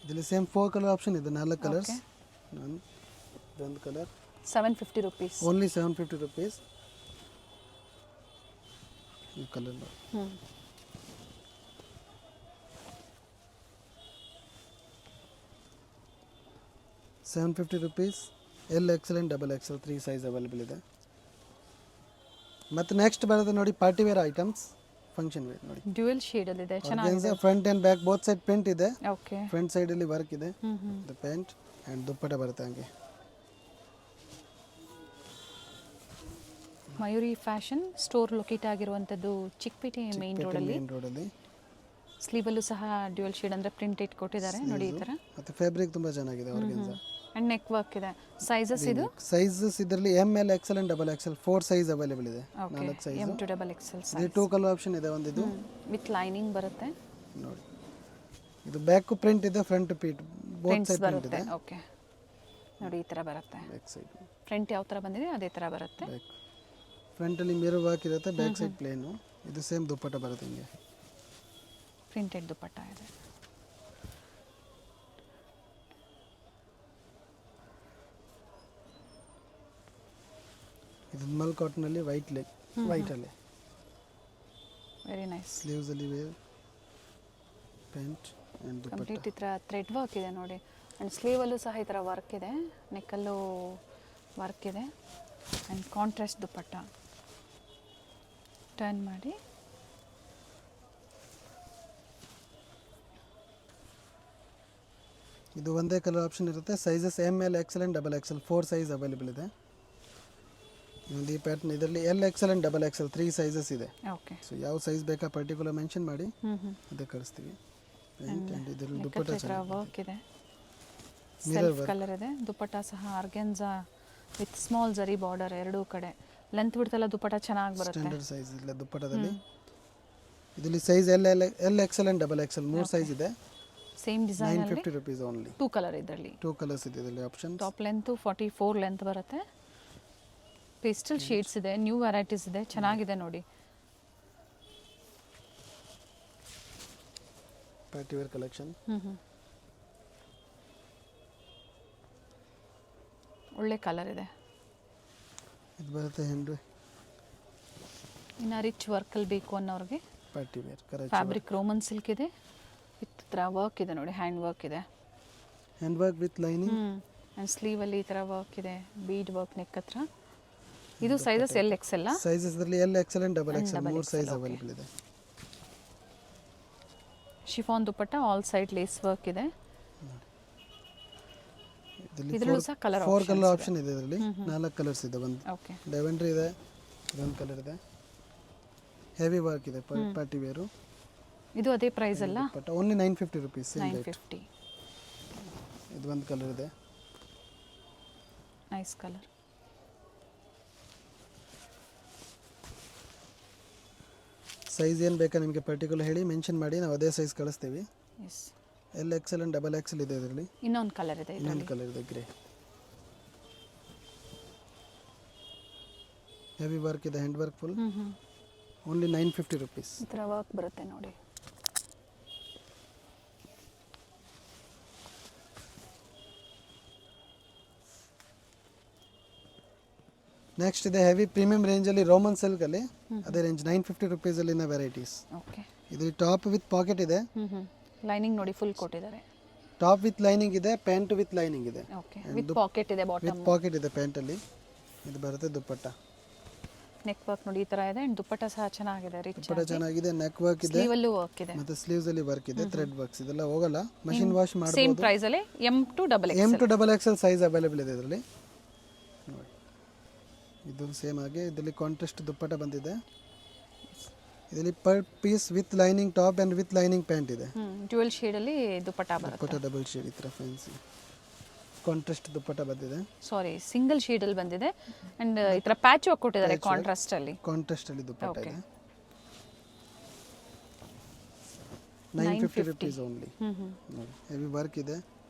ಇದರಲ್ಲಿ ಸೇಮ್ 4 ಕಲರ್ ಆಪ್ಷನ್ ಇದೆ, 4 ಕಲರ್ಸ್. ಇದೊಂದು ಕಲರ್ 750 ರುಪೀಸ್. Only 750 rupees. ಈ colour 750 rupees. L XL and double XL 3 size available ಇದೆ. ಮತ್ತು ನೆಕ್ಸ್ಟ್ ಬರೋದು ನೋಡಿ party wear items, function wear ನೋಡಿ. ಡ್ಯುಯಲ್ ಶೇಡ್ ಅಲ್ಲಿ ಇದೆ, ಚೆನ್ನಾಗಿದೆ. Front and back both side print ಇದೆ. ಓಕೆ, ಫ್ರಂಟ್ ಸೈಡ್ ಅಲ್ಲಿ ವರ್ಕ್ ಇದೆ. ಪ್ಯಾಂಟ್ ಅಂಡ್ ದುಪ್ಪಟ್ಟ ಬರುತ್ತೆ ಹಂಗೆ. ಮಯೂರಿ ಫ್ಯಾಷನ್ ಸ್ಟೋರ್ ಲೊಕೇಟ್ ಆಗಿರುವಂಥದ್ದು ಚಿಕ್ಕಪೇಟೆ ಮೇನ್ ರೋಡಲ್ಲಿ. ಮೇನ್ ರೋಡಲ್ಲಿ. ಸ್ಲೀವಲ್ಲೂ ಸಹ ಡ್ಯುಯಲ್ ಶೇಡ್ ಅಂದರೆ ಪ್ರಿಂಟೆಡ್ ಕೊಟ್ಟಿದ್ದಾರೆ ನೋಡಿ ಈ ಥರ. ಮತ್ತು ಫ್ಯಾಬ್ರಿಕ್ ತುಂಬ ಚೆನ್ನಾಗಿದೆ ಆರ್ಗನ್ಸಾ. ಅಂಡ್ ನೆಕ್ ವರ್ಕ್ ಇದೆ. ಸೈಜಸ್ ಇದು ಸೈಜಸ್ ಇದರಲ್ಲಿ M L XL and double XL 4 size available ಇದೆ. 4 size. M to double XL ಇದು ಸೈಜ್. 2 ಕಲರ್ ಆಪ್ಷನ್ ಇದೆ. ಒಂದು ಇದು ವಿತ್ ಲೈನಿಂಗ್ ಬರುತ್ತೆ ನೋಡಿ. ಇದು ಬ್ಯಾಕ್ ಪ್ರಿಂಟ್ ಇದೆ, front both prints side print ಬರುತ್ತೆ. ಇದೆ. ಓಕೆ, ನೋಡಿ ಈ ಥರ ಬರುತ್ತೆ. ಬ್ಯಾಕ್ ಸೈಡ್ ಫ್ರಂಟ್ ಯಾವ ಥರ ಬಂದಿದೆ ಅದೇ ಥರ ಬರುತ್ತೆ. ಬ್ಯಾಕ್ ಫ್ರಂಟ್ ಅಲ್ಲಿ ಮಿರರ್ ವರ್ಕ್ ಇರುತ್ತೆ, ಬ್ಯಾಕ್ ಸೈಡ್ ಪ್ಲೇನು. ಇದು ಸೇಮ್ ದುಪ್ಪಟ್ಟ ಬರುತ್ತೆ ಹಿಂಗೆ. ಪ್ರಿಂಟೆಡ್ ದುಪ್ಪಟ್ಟ ಇದೆ. ಇದು ಮಲ್ ಕಾಟನ್ ಅಲ್ಲಿ ವೈಟ್ ಅಲ್ಲಿ ವೆರಿ ನೈಸ್. ಸ್ಲೀವ್ಸ್ ಅಲ್ಲಿ wear pant and dupatta. Complete ಈ ಥರ ಥ್ರೆಡ್ ವರ್ಕ್ ಇದೆ ನೋಡಿ. ಆ್ಯಂಡ್ ಸ್ಲೀವಲ್ಲೂ ಸಹ ಈ ಥರ ವರ್ಕ್ ಇದೆ, ನೆಕ್ಕಲ್ಲೂ ವರ್ಕ್ ಇದೆ. And contrast dupatta. ಟರ್ನ್ ಮಾಡಿ. ಇದು ಒಂದೇ ಕಲರ್ ಆಪ್ಷನ್ ಇರುತ್ತೆ. Sizes M L XL and double XL 4 size available ಇದೆ. ಇನ್ನೊಂದು ಈ ಪ್ಯಾಟರ್ನ್ ಇದರಲ್ಲಿ L XL and double XL 3 sizes ಇದೆ. ಓಕೆ, ಸೊ ಯಾವ ಸೈಜ್ ಬೇಕಾ ಪರ್ಟಿಕ್ಯುಲರ್ ಮೆನ್ಷನ್ ಮಾಡಿ ಅದೇ ಕಳಿಸ್ತೀವಿ. ಪ್ಯಾಂಟ್ ಅಂಡ್ ಇದರಲ್ಲಿ ದುಪ್ಪಟ್ಟ ಚೆನ್ನಾಗಿದೆ. ವರ್ಕ್ ಇದೆ, ಸೆಲ್ಫ್ ಕಲರ್ ಇದೆ. ದುಪ್ಪಟ್ಟ ಸಹ ಆರ್ಗೆನ್ಸಾ ವಿತ್ ಸ್ಮಾಲ್ ಜರಿ ಬಾರ್ಡರ್ ಎರಡೂ ಕಡೆ. ಲೆಂತ್ ಬಿಡ್ತಲ್ಲ ದುಪ್ಪಟ್ಟ ಚೆನ್ನಾಗಿ ಬರುತ್ತೆ. ಸ್ಟ್ಯಾಂಡರ್ಡ್ ಸೈಜ್ ಇಲ್ಲ ದುಪ್ಪಟ್ಟದಲ್ಲಿ. ಇದರಲ್ಲಿ size L XL and double XL 3 size ಇದೆ. ಸೇಮ್ ಡಿಸೈನ್ ಅಲ್ಲಿ 950 ರುಪೀಸ್ ಓನ್ಲಿ. 2 ಕಲರ್ ಇದರಲ್ಲಿ. 2 ಕಲರ್ಸ್ ಇದೆ ಇದರಲ್ಲಿ ಆಪ್ಷನ್. ಟಾಪ್ ಲೆಂತ್ 44 ಲೆಂತ್ ಬರುತ್ತೆ. ಪೇಸ್ಟಲ್ ಶೇಡ್ಸ್ ಇದೆ, ನ್ಯೂ ವೆರೈಟೀಸ್ ಇದೆ, ಚೆನ್ನಾಗಿದೆ ನೋಡಿ. Party wear collection. ಒಳ್ಳೆ ಕಲರ್ ಇದೆ. ಇದು ಬರುತ್ತೆ ಹ್ಯಾಂಡ್ ಇನ್ನು ರಿಚ್ ವರ್ಕಲ್ಲಿ ಬೇಕು ಅನ್ನೋರಿಗೆ party wear correct. Fabric Roman silk ಇದೆ, ವಿತ್ ಥರ ವರ್ಕ್ ಇದೆ ನೋಡಿ, ಹ್ಯಾಂಡ್ ವರ್ಕ್ ಇದೆ. Hand work with lining. And ಸ್ಲೀವಲ್ಲಿ ಈ ಥರ ವರ್ಕ್ ಇದೆ, ಬೀಡ್ ವರ್ಕ್ ನೆಕ್ ಹತ್ರ. ಇದು ಸೈಜಸ್ ಎಲ್ ಎಕ್ಸೆಲ್. ಸೈಜಸ್ ಇದರಲ್ಲಿ L XL and double XL 3 size available ಇದೆ. ಶಿಫಾನ್ ದುಪ್ಪಟ್ಟ, ಆಲ್ ಸೈಡ್ ಲೇಸ್ ವರ್ಕ್ ಇದೆ. ಇದರಲ್ಲೂ ಸಹ ಕಲರ್ 4 ಕಲರ್ ಆಪ್ಷನ್ ಇದೆ ಇದರಲ್ಲಿ. 4 ಕಲರ್ಸ್ ಇದೆ. ಒಂದು ಓಕೆ. ಲೆವೆಂಡರ್ ಇದೆ, ಇದೊಂದು ಕಲರ್ ಇದೆ, ಹೆವಿ ವರ್ಕ್ ಇದೆ, ಪಾರ್ಟಿ ವೇರು. ಇದು ಅದೇ ಪ್ರೈಸ್ ಅಲ್ಲ? But only 950 rupees. 950. ಇದು ಒಂದು ಕಲರ್ ಇದೆ, ನೈಸ್ ಕಲರ್. ಸೈಜ್ ಏನು ಬೇಕಾ ನಿಮಗೆ ಪರ್ಟಿಕ್ಯುಲರ್ ಹೇಳಿ, ಮೆನ್ಷನ್ ಮಾಡಿ, ನಾವು ಅದೇ ಸೈಜ್ ಕಳಿಸ್ತೀವಿ. ಎಸ್. XL ಅಂಡ್ XXL ಇದೆ ಇದರಲ್ಲಿ. ಇನ್ನೊಂದು ಕಲರ್ ಇದೆ, ಇನ್ನೊಂದು ಕಲರ್ ಇದೆ, ಗ್ರೇ. ಹೆವಿ ವರ್ಕ್ ಇದೆ, hand work full. Only 950 rupees. ಈ ಥರ ವರ್ಕ್ ಬರುತ್ತೆ ನೋಡಿ. ನೆಕ್ಸ್ಟ್ ಇದೆ ಹೆವಿ ಪ್ರೀಮಿಯಂ ರೇಂಜಲ್ಲಿ ರೋಮನ್ ಸಿಲ್ಕಲ್ಲಿ, ಅದೇ ರೇಂಜ್ 950 ರುಪೀಸಲ್ಲಿನ ವೆರೈಟೀಸ್. ಓಕೆ. ಇದು ಟಾಪ್ ವಿತ್ ಪಾಕೆಟ್ ಇದೆ. ಲೈನಿಂಗ್ ನೋಡಿ ಫುಲ್ ಕೊಟ್ಟಿದ್ದಾರೆ. ಟಾಪ್ ವಿತ್ ಲೈನಿಂಗ್ ಇದೆ, ಪ್ಯಾಂಟ್ ವಿತ್ ಲೈನಿಂಗ್ ಇದೆ. ಓಕೆ. ವಿತ್ ಪಾಕೆಟ್ ಇದೆ, ಬಾಟಮ್ ವಿತ್ ಪಾಕೆಟ್ ಇದೆ ಪ್ಯಾಂಟಲ್ಲಿ. ಇದು ಬರುತ್ತೆ ದುಪ್ಪಟ್ಟ. ನೆಕ್ ವರ್ಕ್ ನೋಡಿ ಈ ತರ ಇದೆ. ಅಂಡ್ ದುಪ್ಪಟ್ಟ ಸಹ ಚೆನ್ನಾಗಿದೆ, ರಿಚ್ ದುಪ್ಪಟ್ಟ ಚೆನ್ನಾಗಿದೆ, ನೆಕ್ ವರ್ಕ್ ಇದೆ, ಸ್ಲೀವಲ್ಲೂ ವರ್ಕ್ ಇದೆ, ಮತ್ತೆ ಸ್ಲೀವ್ಸ್ ಅಲ್ಲಿ ವರ್ಕ್ ಇದೆ, ಥ್ರೆಡ್ ವರ್ಕ್ಸ್. ಇದೆಲ್ಲ ಹೋಗಲ್ಲ, ಮಷಿನ್ ವಾಶ್ ಮಾಡಬಹುದು. ಸೇಮ್ ಪ್ರೈಸ್ ಅಲ್ಲಿ M to XXL size available ಇದೆ ಇದರಲ್ಲಿ. ನೋಡಿ, ಇದು ಸೇಮ್ ಆಗಿ ಇದರಲ್ಲಿ ಕಾಂಟ್ರಾಸ್ಟ್ ದುಪ್ಪಟ್ಟ ಬಂದಿದೆ. ಇದರಲ್ಲಿ per piece with lining top and with lining pant ಇದೆ. ಡ್ಯುಯಲ್ ಶೇಡ್ ಅಲ್ಲಿ ದುಪ್ಪಟ್ಟ ಬರುತ್ತೆ. ದುಪ್ಪಟ್ಟ ಡಬಲ್ ಶೇಡ್, ಈ ತರ ಫ್ಯಾನ್ಸಿ ಕಾಂಟ್ರಾಸ್ಟ್ ದುಪ್ಪಟ್ಟ ಬಂದಿದೆ. ಸಾರಿ, ಸಿಂಗಲ್ ಶೇಡ್ ಅಲ್ಲಿ ಬಂದಿದೆ. ಅಂಡ್ ಈ ತರ ಪ್ಯಾಚ್ ವರ್ಕ್ ಕೊಟ್ಟಿದ್ದಾರೆ ಕಾಂಟ್ರಾಸ್ಟ್ ಅಲ್ಲಿ. ಕಾಂಟ್ರಾಸ್ಟ್ ಅಲ್ಲಿ ದುಪ್ಪಟ್ಟ ಇದೆ. 950 rupees ಓನ್ಲಿ. ಹೆವಿ ವರ್ಕ್ ಇದೆ,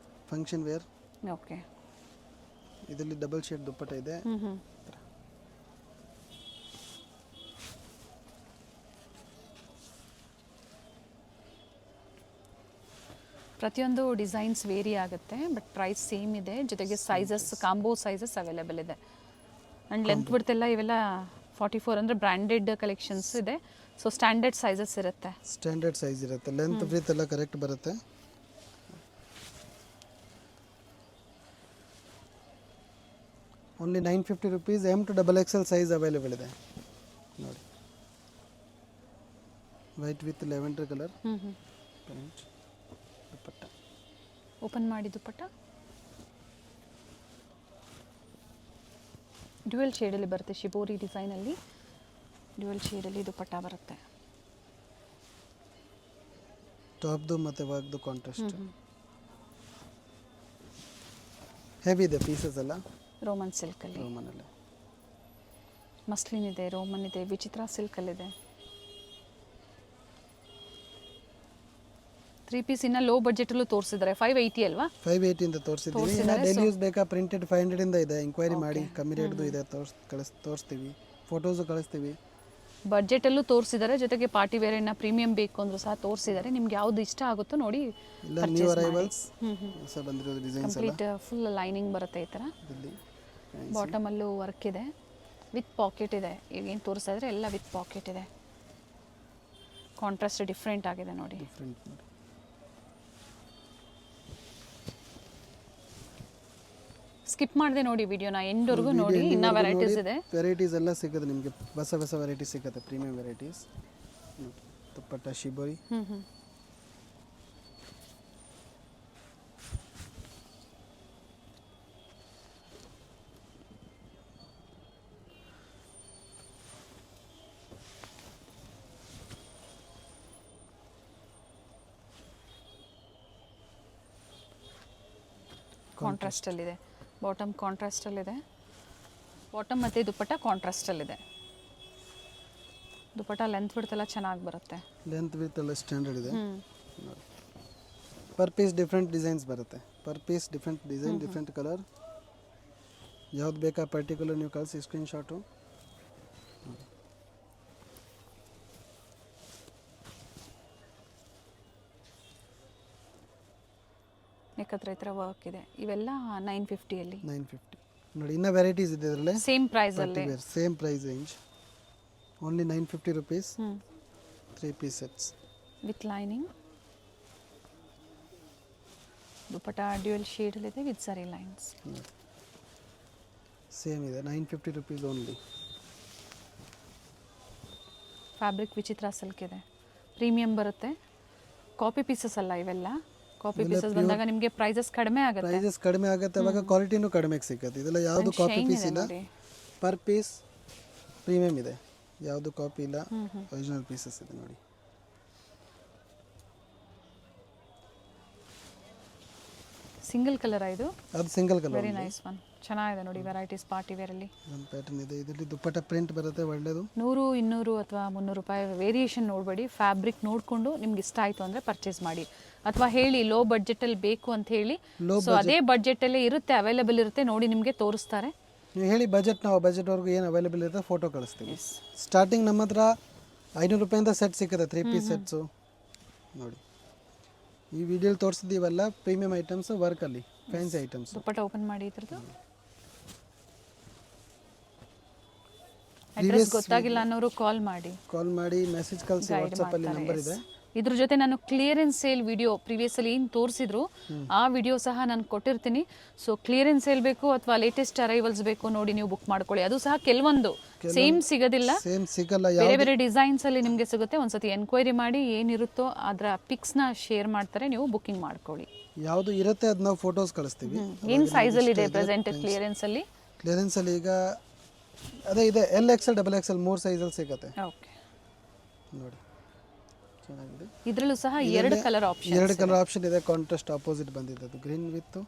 ಫಂಕ್ಷನ್ ವೇರ್. ಓಕೆ. ಇದರಲ್ಲಿ ಡಬಲ್ ಶೇಡ್ ದುಪ್ಪಟ್ಟ ಇದೆ. ಪ್ರತಿಯೊಂದು ಡಿಸೈನ್ಸ್ ವೇರಿ ಆಗುತ್ತೆ, ಬಟ್ ಪ್ರೈಸ್ ಸೇಮ್ ಇದೆ. ಜೊತೆಗೆ ಸೈಜಸ್, ಕಾಂಬೋ ಸೈಜಸ್ ಅವೈಲೇಬಲ್ ಇದೆ. ಆ್ಯಂಡ್ ಲೆಂತ್ ಬಿಡ್ತೆಲ್ಲ ಇವೆಲ್ಲ 44 ಅಂದರೆ ಬ್ರ್ಯಾಂಡೆಡ್ ಕಲೆಕ್ಷನ್ಸ್ ಇದೆ. ಸೊ ಸ್ಟ್ಯಾಂಡರ್ಡ್ ಸೈಜಸ್ ಇರುತ್ತೆ. ಸ್ಟ್ಯಾಂಡರ್ಡ್ ಸೈಜ್ ಇರುತ್ತೆ, ಲೆಂತ್ ಬ್ರೀತ್ ಎಲ್ಲ ಕರೆಕ್ಟ್ ಬರುತ್ತೆ. Only 950 rupees. M to XXL size available ಇದೆ ನೋಡಿ. White with lavender colour pant, dupatta. Open ಮಾಡಿ ದುಪ್ಪಟ್ಟ ಡ್ಯುಯಲ್ ಶೇಡಲ್ಲಿ ಬರುತ್ತೆ. ಶಿಬೋರಿ ಡಿಸೈನಲ್ಲಿ ಡ್ಯುಯಲ್ ಶೇಡಲ್ಲಿ ದುಪ್ಪಟ್ಟ ಬರುತ್ತೆ. ಟಾಪ್ದು ಮತ್ತು ವರ್ಕ್ದು ಕಾಂಟ್ರಾಸ್ಟ್. ಹೆವಿ ಇದೆ ಪೀಸಸ್ ಎಲ್ಲ. ರೋಮನ್ ಸಿಲ್ಕಲ್ಲಿ, ರೋಮನಲ್ಲಿ ಮಸ್ಲಿನ್ ಇದೆ, ರೋಮನ್ ಇದೆ, ವಿಚಿತ್ರ ಸಿಲ್ಕಲ್ಲಿದೆ. 3 ಪೀಸ್ ಇನ್ನ ಲೋ ಬಜೆಟಲ್ಲೂ ತೋರಿಸಿದ್ದಾರೆ. 580 ಅಲ್ವಾ? 580 ಇಂದ ತೋರಿಸಿದ್ದೀವಿ. ಇನ್ನು ಡೈಲಿ ಯೂಸ್ ಬೇಕಾ ಪ್ರಿಂಟೆಡ್ 500 ಇಂದ ಇದೆ. ಎಂಕ್ವೈರಿ ಮಾಡಿ, ಕಮ್ಮಿ ರೇಟ್ದು ಇದೆ, ತೋರಿಸ್ತೀವಿ, ಫೋಟೋಸು ಕಳಿಸ್ತೀವಿ. ಬಜೆಟಲ್ಲೂ ತೋರಿಸಿದ್ದಾರೆ, ಜೊತೆಗೆ ಪಾರ್ಟಿ ವೇರ್ ಇನ್ನ ಪ್ರೀಮಿಯಂ ಬೇಕು ಅಂದ್ರೂ ಸಹ ತೋರಿಸಿದ್ದಾರೆ. ನಿಮ್ಗೆ ಯಾವ್ದು ಇಷ್ಟ ಆಗುತ್ತೋ ನೋಡಿ. ಇಲ್ಲ ನ್ಯೂ ಅರೈವಲ್ಸ್ ಹೊಸ ಬಂದಿರೋ ಡಿಸೈನ್ಸ್ ಎಲ್ಲ. ಕಂಪ್ಲೀಟ್ ಫುಲ್ ಲೈನಿಂಗ್ ಬರುತ್ತೆ ಈ ಥರ. ಬಾಟಮಲ್ಲೂ ವರ್ಕ್ ಇದೆ, ವಿತ್ ಪಾಕೆಟ್ ಇದೆ. ಈಗೇನು ತೋರಿಸ್ತಾ ಇದ್ರೆ ಎಲ್ಲ ವಿತ್ ಪಾಕೆಟ್ ಇದೆ. ಕಾಂಟ್ರಾಸ್ಟ್ ಡಿಫ್ರೆಂಟ್ ಆಗಿದೆ ನೋಡಿ. ಸ್ಕಿಪ್ ಮಾಡಿದೆ ನೋಡಿ ವಿಡಿಯೋನ, ಎಂಡ್ವರೆಗೂ ನೋಡಿ. ಇನ್ನ ವೆರೈಟೀಸ್ ಇದೆ. ವೆರೈಟೀಸ್ ಎಲ್ಲ ಸಿಗುತ್ತೆ ನಿಮಗೆ, ಹೊಸ ವೆರೈಟೀಸ್ ಸಿಗುತ್ತೆ, ಪ್ರೀಮಿಯಂ ವೆರೈಟೀಸ್. ದುಪ್ಪಟ್ಟ ಶಿಬೋರಿ. ಕಾಂಟ್ರಾಸ್ಟಲ್ಲಿದೆ, ಬಾಟಮ್ ಕಾಂಟ್ರಾಸ್ಟಲ್ಲಿದೆ. ಬಾಟಮ್ ಮತ್ತು ದುಪ್ಪಟ್ಟ ಕಾಂಟ್ರಾಸ್ಟಲ್ಲಿದೆ. ದುಪ್ಪಟ್ಟ ಲೆಂತ್ ಬಿಡ್ತೆಲ್ಲ ಚೆನ್ನಾಗಿ ಬರುತ್ತೆ. ಲೆಂತ್ ವಿತ್ ಎಲ್ಲ ಸ್ಟ್ಯಾಂಡರ್ಡ್ ಇದೆ. ಪರ್ ಪೀಸ್ ಡಿಫ್ರೆಂಟ್ ಡಿಸೈನ್ಸ್ ಬರುತ್ತೆ. Per piece different design, different colour. ಯಾವ್ದು ಬೇಕಾ ಪರ್ಟಿಕ್ಯುಲರ್ ನೀವು ಕಳಿಸಿ ಸ್ಕ್ರೀನ್ಶಾಟು. ನೆಕ್ ಹತ್ರ ಈ ಥರ ವರ್ಕ್ ಇದೆ. ಇವೆಲ್ಲ 950ಅಲ್ಲಿ. 950 ನೋಡಿ. ಇನ್ನೂ ವೆರೈಟೀಸ್ ಇದೆ ಇದರಲ್ಲೇ. ಸೇಮ್ ಪ್ರೈಸಲ್ಲಿ, same price range. Only 950 rupees. 3 piece sets with lining. Dupatta dual ಶೇಡಲ್ಲಿದೆ ವಿತ್ ಸರಿ ಲೈನ್ಸ್. ಸೇಮ್ ಇದೆ, 950 ರುಪೀಸ್ ಓನ್ಲಿ. ಫ್ಯಾಬ್ರಿಕ್ ವಿಚಿತ್ರ ಸಿಲ್ಕ್ ಇದೆ, ಪ್ರೀಮಿಯಂ ಬರುತ್ತೆ. ಕಾಪಿ ಪೀಸಸ್ ಅಲ್ಲ ಇವೆಲ್ಲ, ಕಾಪಿ ಪೀಸಸ್ ಬಂದಾಗ ನಿಮಗೆ ಪ್ರೈಸಸ್ ಕಡಿಮೆ ಆಗುತ್ತೆ. ಪ್ರೈಸಸ್ ಕಡಿಮೆ ಆಗುತ್ತೆ, ಅವಾಗ ಕ್ವಾಲಿಟಿನೂ ಕಡಿಮೆ ಸಿಗುತ್ತೆ. ಇದೆಲ್ಲ ಯಾವುದು ಕಾಪಿ ಪೀಸ್ ಇಲ್ಲ, ಪರ್ ಪೀಸ್ ಪ್ರೀಮಿಯಂ ಇದೆ, ಯಾವುದು ಕಾಪಿ ಇಲ್ಲ, ಒರಿಜಿನಲ್ ಪೀಸಸ್ ಇದೆ ನೋಡಿ. ಸಿಂಗಲ್ ಕಲರ್ ಇದು, ಅದು single colour. Very nice one, ಚೆನ್ನಾಗಿದೆ ನೋಡಿ. ವೆರೈಟೀಸ್ ಪಾರ್ಟಿ ವೇರ್ ಅಲ್ಲಿ ಒಂದು ಪ್ಯಾಟರ್ನ್ ಇದೆ. ಇದರಲ್ಲಿ ದುಪ್ಪಟ್ಟ ಪ್ರಿಂಟ್ ಬರುತ್ತೆ ಒಳ್ಳೆಯದು. 100, 200 ಅಥವಾ 300 ರೂಪಾಯಿ ವೇರಿಯೇಷನ್ ನೋಡಬೇಡಿ. ಫ್ಯಾಬ್ರಿಕ್ ನೋಡಿಕೊಂಡು ನಿಮ್ಗೆ ಇಷ್ಟ ಆಯಿತು ಅಂದರೆ ಪರ್ಚೇಸ್ ಮಾಡಿ. ಅಥವಾ ಹೇಳಿ ಲೋ ಬಡ್ಜೆಟಲ್ಲಿ ಬೇಕು ಅಂತ ಹೇಳಿ, ಸೊ ಅದೇ ಬಡ್ಜೆಟಲ್ಲೇ ಇರುತ್ತೆ, ಅವೈಲೇಬಲ್ ಇರುತ್ತೆ, ನೋಡಿ ನಿಮಗೆ ತೋರಿಸ್ತಾರೆ. ನೀವು ಹೇಳಿ ಬಜೆಟ್, ನಾವು ಬಜೆಟ್ವರೆಗೂ ಏನು ಅವೈಲೇಬಲ್ ಇರುತ್ತೆ ಫೋಟೋ ಕಳಿಸ್ತೀವಿ. ಸ್ಟಾರ್ಟಿಂಗ್ ನಮ್ಮ ಹತ್ರ 500 ರೂಪಾಯಿಂದ ಸೆಟ್ ಸಿಗುತ್ತೆ, 3 ಪೀಸ್ ಸೆಟ್ಸು ನೋಡಿ. ಈ ವಿಡಿಯೋಲಿ ತೋರಿಸಿದ್ದೀವಲ್ಲ ಪ್ರೀಮಿಯಂ ಐಟಮ್ಸ್, ವರ್ಕಲ್ಲಿ ಫ್ಯಾನ್ಸಿ ಐಟಮ್ಸ್. ದುಪ್ಪಟ್ಟ ಓಪನ್ ಮಾಡಿ ಇದ್ರದ್ದು ಅಡ್ರೆಸ್ ಗೊತ್ತಾಗಿಲ್ಲ ಅನ್ನೋರು ಕಾಲ್ ಮಾಡಿ ಮೆಸೇಜ್ ಕಳಿಸಿ. ವಾಟ್ಸಪ್ ಅಲ್ಲಿ ನಂಬರ್ ಇದೆ. ಇದ್ರ ಜೊತೆ ನಾನು ಕ್ಲಿಯರೆನ್ಸ್ ಸೇಲ್ ವಿಡಿಯೋ ಪ್ರೀವಿಯಸ್ ಅಲ್ಲಿ ಏನು ತೋರಿಸಿದ್ರು ಆ ವಿಡಿಯೋ ಸಹ ನಾನು ಕೊಟ್ಟಿರ್ತೀನಿ. ಸೊ ಕ್ಲಿಯರೆನ್ಸ್ ಸೇಲ್ ಬೇಕು ಅಥವಾ ಲೇಟೆಸ್ಟ್ ಅರೈವಲ್ಸ್ ಬೇಕು ನೋಡಿ ನೀವು ಬುಕ್ ಮಾಡ್ಕೊಳ್ಳಿ. ಅದು ಸಹ ಕೆಲವೊಂದು ಸೇಮ್ ಸಿಗೋದಿಲ್ಲ, ಬೇರೆ ಬೇರೆ ಡಿಸೈನ್ಸ್ ಅಲ್ಲಿ ನಿಮಗೆ ಸಿಗುತ್ತೆ. ಒಂದ್ಸತಿ ಎನ್ಕ್ವೈರಿ ಮಾಡಿ ಏನಿರುತ್ತೋ ಅದರ ಪಿಕ್ಸ್ ನ ಶೇರ್ ಮಾಡ್ತಾರೆ, ನೀವು ಬುಕಿಂಗ್ ಮಾಡ್ಕೊಳ್ಳಿ. ಯಾವುದು ಇರುತ್ತೆ ಅದು ನಾವು ಫೋಟೋಸ್ ಕಳಿಸ್ತೀವಿ. ಏನು ಸೈಜ್ ಅಲ್ಲಿ ಇದೆ ಪ್ರೆಸೆಂಟ್ ಕ್ಲಿಯರೆನ್ಸ್ ಅಲ್ಲಿ? ಕ್ಲಿಯರೆನ್ಸ್ ಅಲ್ಲಿ ಈಗ ಅದೇ ಇದೆ, LXL, XXL 3 ಸೈಜಲ್ಲಿ ಸಿಗುತ್ತೆ. ಓಕೆ ನೋಡಿ ಚೆನ್ನಾಗಿದೆ. ಇದರಲ್ಲೂ ಸಹ 2 ಕಲರ್ ಆಪ್ಷನ್ ಇದೆ. ಕಾಂಟ್ರಾಸ್ಟ್ ಆಪೋಸಿಟ್ ಬಂದಿದೆ, ಅದು ಗ್ರೀನ್ ವಿತ್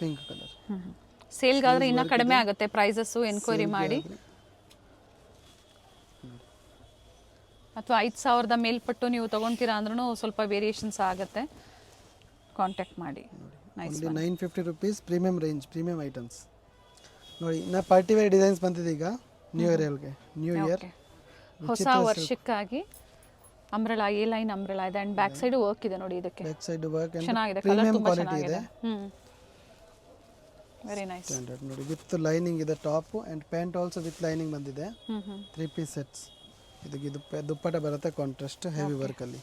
ಪಿಂಕ್ ಕಲರ್. ಸೇಲ್ಗಾದ್ರೆ ಇನ್ನೂ ಕಡಿಮೆ ಆಗುತ್ತೆ ಪ್ರೈಸಸ್, ಎನ್ಕ್ವೈರಿ ಮಾಡಿ. ಅಥವಾ 5,000 ಮೇಲ್ಪಟ್ಟು ನೀವು ತಗೊಂತೀರಾ ಅಂದ್ರೂ ಸ್ವಲ್ಪ ವೇರಿಯೇಷನ್ಸ್ ಆಗುತ್ತೆ, ಕಾಂಟ್ಯಾಕ್ಟ್ ಮಾಡಿ. Nice. 950 rupees premium range, premium items ನೋಡಿ. ನಾ ಪಾರ್ಟಿ ವೇರ್ ಡಿಸೈನ್ಸ್ ಬಂದಿದೆ ಈಗ ನ್ಯೂ ಇಯರ್ ಹೊಸ ವರ್ಷಕ್ಕಾಗಿ. ಅಂಬ್ರೆಲಾ, ಎ ಲೈನ್ ಅಂಬ್ರೆಲಾ ಇದೆ ಅಂಡ್ ಬ್ಯಾಕ್ ಸೈಡ್ ವರ್ಕ್ ಇದೆ ನೋಡಿ. ಇದಕ್ಕೆ ಬ್ಯಾಕ್ ಸೈಡ್ ವರ್ಕ್ ಚೆನ್ನಾಗಿದೆ, ಕಲರ್ ತುಂಬಾ ಚೆನ್ನಾಗಿದೆ. Very nice. ಸ್ಟ್ಯಾಂಡರ್ಡ್ ನೋಡಿ, ವಿತ್ ಲೈನಿಂಗ್ ಇದೆ top and pant also with lining ಬಂದಿದೆ. 3 ಪೀಸ್ ಸೆಟ್ಸ್. ಇದಕ್ಕೆ ದುಪ್ಪಟ್ಟ ಬರುತ್ತೆ ಕಾಂಟ್ರಾಸ್ಟ್, ಹೆವಿ ವರ್ಕ್ ಅಲ್ಲಿ,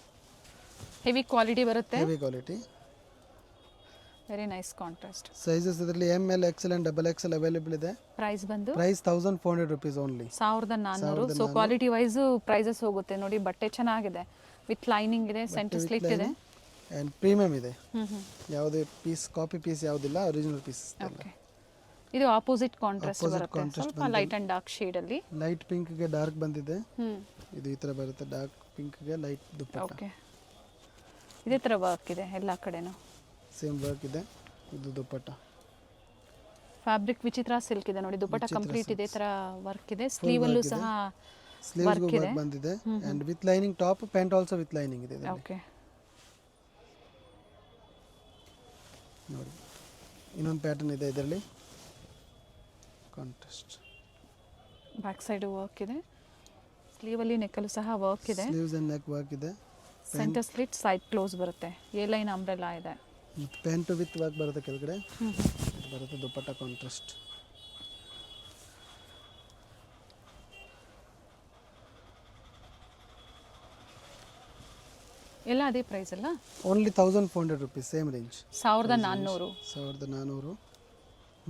ಹೆವಿ ಕ್ವಾಲಿಟಿ ಬರುತ್ತೆ. Heavy quality, very nice contrast. Sizes ಇದರಲ್ಲಿ ML, XL and XXL available ಇದೆ. Price 1400 rupees only, 1400. So quality wise prices ಹೋಗುತ್ತೆ ನೋಡಿ. ಬಟ್ಟೆ ಚೆನ್ನಾಗಿದೆ, ವಿತ್ ಲೈನಿಂಗ್ ಇದೆ, ಸೆಂಟರ್ ಸ್ಲಿಟ್ ಇದೆ ಅಂಡ್ ಪ್ರೀಮಿಯಂ ಇದೆ. ಯಾವುದೇ ಪೀಸ್ ಕಾಪಿ ಪೀಸ್ ಯಾವುದಿಲ್ಲ, ಒರಿಜಿನಲ್ ಪೀಸ್. ಓಕೆ, ಇದು ಆಪೋಸಿಟ್ ಕಾಂಟ್ರಾಸ್ಟ್ ಬರುತ್ತೆ, ಸ್ವಲ್ಪ ಲೈಟ್ ಅಂಡ್ ಡಾರ್ಕ್ ಶೇಡ್ ಅಲ್ಲಿ. ಲೈಟ್ ಪಿಂಕ್ ಗೆ ಡಾರ್ಕ್ ಬಂದಿದೆ. ಇದು ಈ ತರ ಬರುತ್ತೆ, ಡಾರ್ಕ್ ಪಿಂಕ್ ಗೆ ಲೈಟ್ ದುಪ್ಪಟ್ಟ. ಓಕೆ, ಇದೇ ತರ ವರ್ಕ್ ಇದೆ ಎಲ್ಲ ಕಡೆನೂ, ಸೇಮ್ ವರ್ಕ್ ಇದೆ. ಇದು ದುಪ್ಪಟ್ಟ, ಫ್ಯಾಬ್ರಿಕ್ ವಿಚಿತ್ರ ಸಿಲ್ಕ್ ಇದೆ ನೋಡಿ. ದುಪ್ಪಟ್ಟ ಕಂಪ್ಲೀಟ್ ಇದೆ ತರ ವರ್ಕ್ ಇದೆ. ಸ್ಲೀವ್ ಅಲ್ಲೂ ಸಹ ವರ್ಕ್ ಇದೆ ಬಂದಿದೆ and with lining top, pant also with lining ಇದೆ. ಓಕೆ, ನೋಡಿ ಇನ್ನೊಂದು ಪ್ಯಾಟರ್ನ್ ಇದೆ ಇದರಲ್ಲಿ, ಕಾಂಟ್ರಾಸ್ಟ್. ಬ್ಯಾಕ್ ಸೈಡ್ ವರ್ಕ್ ಇದೆ, ಸ್ಲೀವ್ ಅಲ್ಲಿ ನೆಕ್ ಅಲ್ಲೂ ಸಹ ವರ್ಕ್ ಇದೆ. ಸ್ಲೀವ್ಸ್ ಅಂಡ್ ನೆಕ್ ವರ್ಕ್ ಇದೆ. ಸೆಂಟರ್ ಸ್ಲಿಟ್, ಸೈಡ್ ಕ್ಲೋಸ್ ಬರುತ್ತೆ. ಎ ಲೈನ್ ಅಂಬ್ರೆಲಾ ಇದೆ. ಪ್ಯಾಂಟ್ ವಿತ್ ವರ್ಕ್ ಬರುತ್ತೆ ಕೆಳಗಡೆ ಬರುತ್ತೆ. ದುಪ್ಪಟ್ಟ ಕಾಂಟ್ರಾಸ್ಟ್. ಎಲ್ಲ ಅದೇ ಪ್ರೈಸ್ ಅಲ್ಲ? Only 1400 rupees, same range. 1400